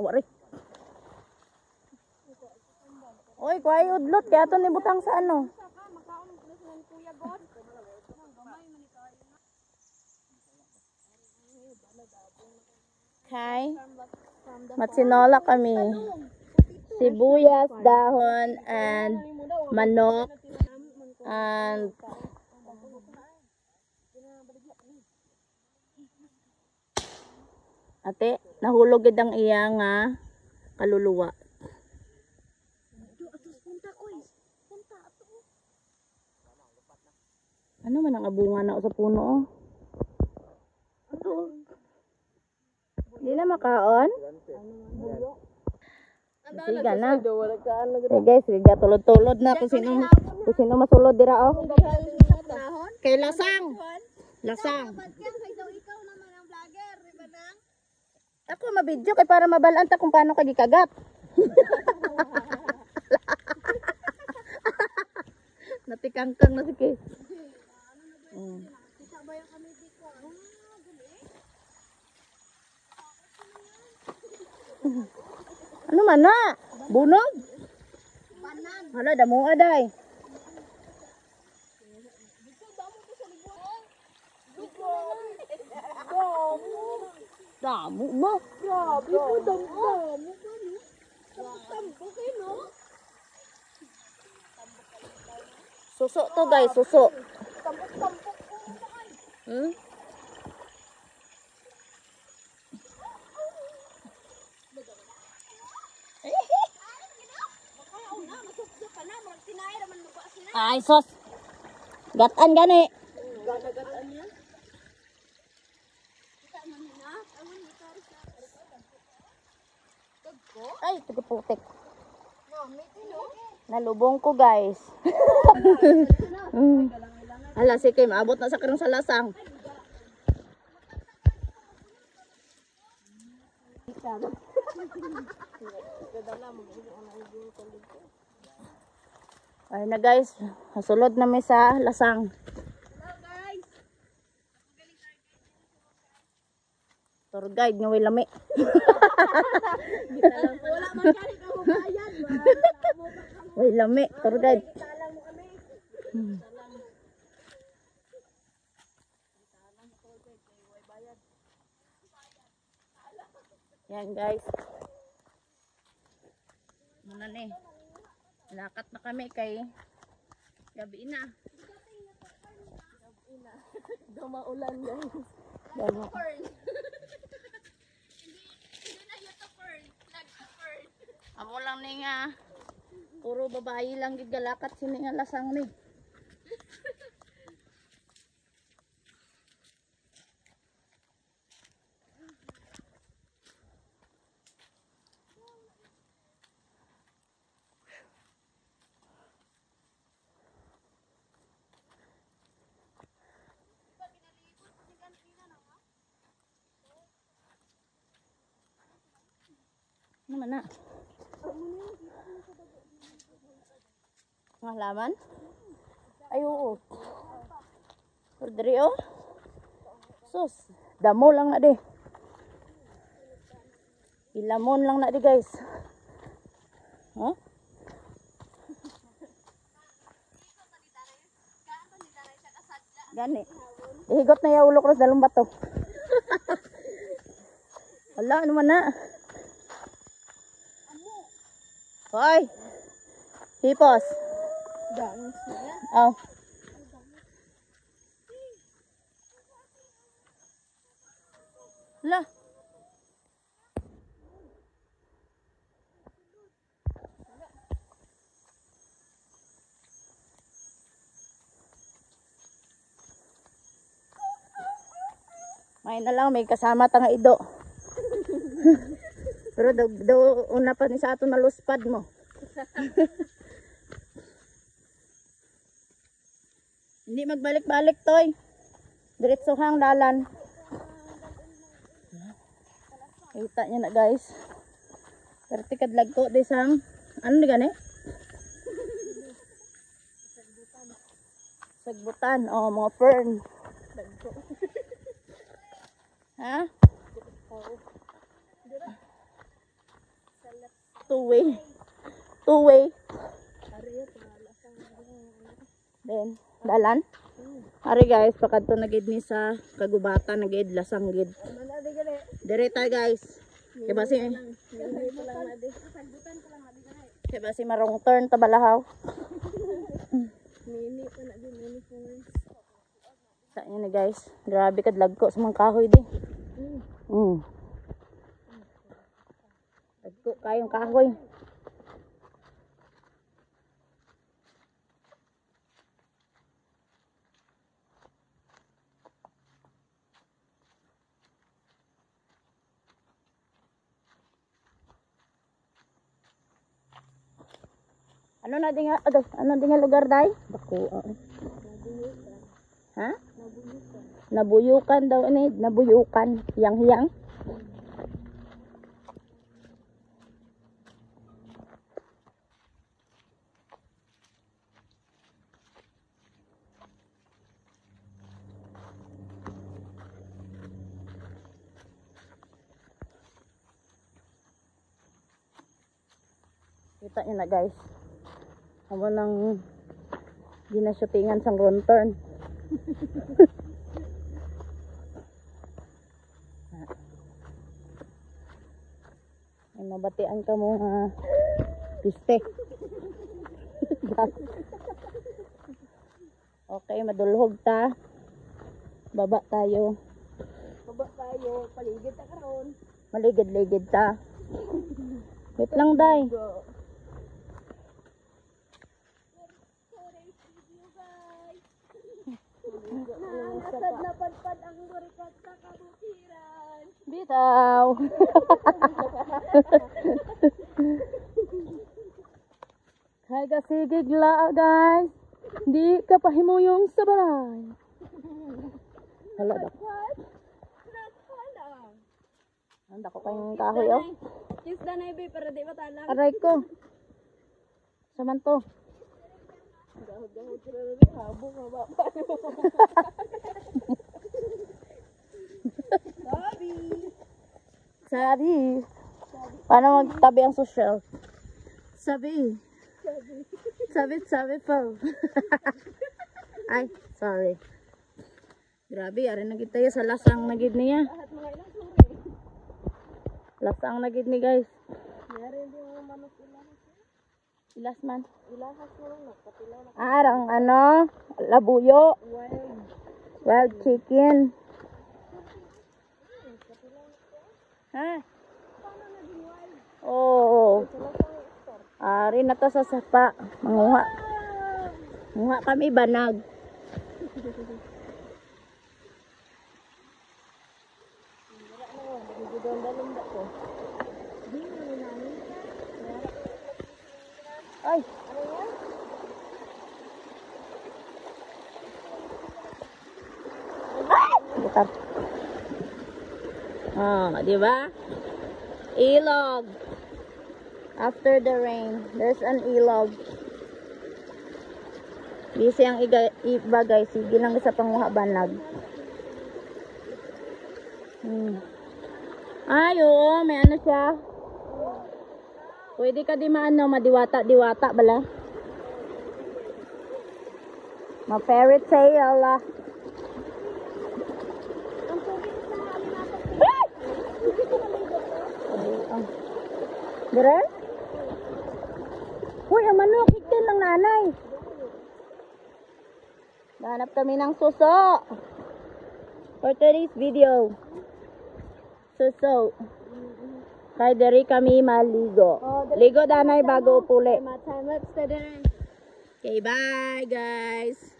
Wari. Oy, kuhay udlot kaya to ni butang sa ano. Okay. Matsinola kami. Sibuyas, dahon, and manok. And ate, nahulog gid ang iya nga kaluluwa. Ano man ang abunga na sa puno oh. Hindi na makaon? Siga na. Hey guys, siga tulod-tulod na kung sino masulod dira oh. Kay lasang. Lasang. Ako mabidyo kay para mabalaan ta kung paano kagi kagat. Natikangkang na sige. Ano man na? Bunog? Hala, damo aday. Damo mo. Grabe po, damo. Tambok eh, no? Suso to guys, suso. Tambok. Hmm? Ay, sos. Gatan gani. Gatan niya. Ay, tigaputik. Nalubong ko guys. Hala, sige, maabot na sa karong sa lasang. Ay na guys, nasulod na may sa lasang. Tour guide nga way lami. Wala man kani ka bayad. Way lami, tour guide. Yan guys. Muna ni. Lakat na kami kay gabi na. Dumaulan guys. Damo. Amo lang ni nga puro babae lang gid galakat sini nga lasang ni. Ano man na? Mga laman? Ay, oo. Orderi, oh. Sus, damo lang na di. Ilamon lang na di, guys. Huh? Gani. Ihigot na yung ulo cross dalong bato. Wala, ano man na? Hoy! Hipos! Dance na. Oh. Lah. May na lang may kasama tanga ido. Pero do una pa ni sa ato naluspad mo. Hindi magbalik-balik toy. Diretsohang dalan. Kita niya na guys. Pero tikadlag ko di sang ano ni gani? Sagbutan. Oh, mga fern. Ha? Two-way. Two-way. Then, dalan. Ari guys, pakadto na gid ni sa kagubatan, nagid lasang gid. Dire tayo guys. Kaya ba si marong turn ta balahaw. Mini pa na din, mini phones. Sa inyo na guys. Grabe kad lagko sa mga kahoy di. Lagko kayong kahoy. Ano na nga lugar dai? Bako. Ha? Nabuyukan daw ini, nabuyukan, hiyang-hiyang. Kita niyo na guys. Amo nang ginashootingan sang wrong turn. Ay mabatian ka mo piste. Okay, madulhog ta. Baba tayo. Paligid ta karon. Maligid-ligid ta. Wait lang day. Nasad na padpad ang burikat sa kabukiran. Bitaw. Hay kasigig la guys. Di ka pahimuyong sa balay. Hala da. Anda ko kayong kahoy oh. Kiss da na ibe para di matalang. Aray ko. Saman to. Habong nga ba? Sabi. Paano magtabi ang social? Sabi. Sabi po. Ay, sorry. Grabe, ari na gid tayo sa lasang nagid niya. Lahat mga ilang suri. Lasang nagid ni guys. Meron din mga manok ilahas. Ilas man. Ilahas mo lang nakatilaw na. Arang ano, labuyo, Wild. wild chicken. Ha? Oo. Ari na to sa sapa. Manguha. Manguha kami banag. Ay. Bukan. Di ba? Ilog. After the rain, there's an ilog. Busy ang iba guys. Sige lang sa panguha banag. Ay, oo. May ano siya. Pwede ka di maano, madiwata-diwata bala. Ma-fairy tale ah. Dire? Uy, ang manok. Higtin lang nanay. Hanap kami ng suso. For today's video. Suso. Kay diri kami maligo. Ligo danay bago upuli. Okay, bye guys.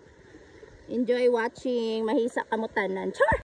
Enjoy watching. Mahisa kamutanan. Char!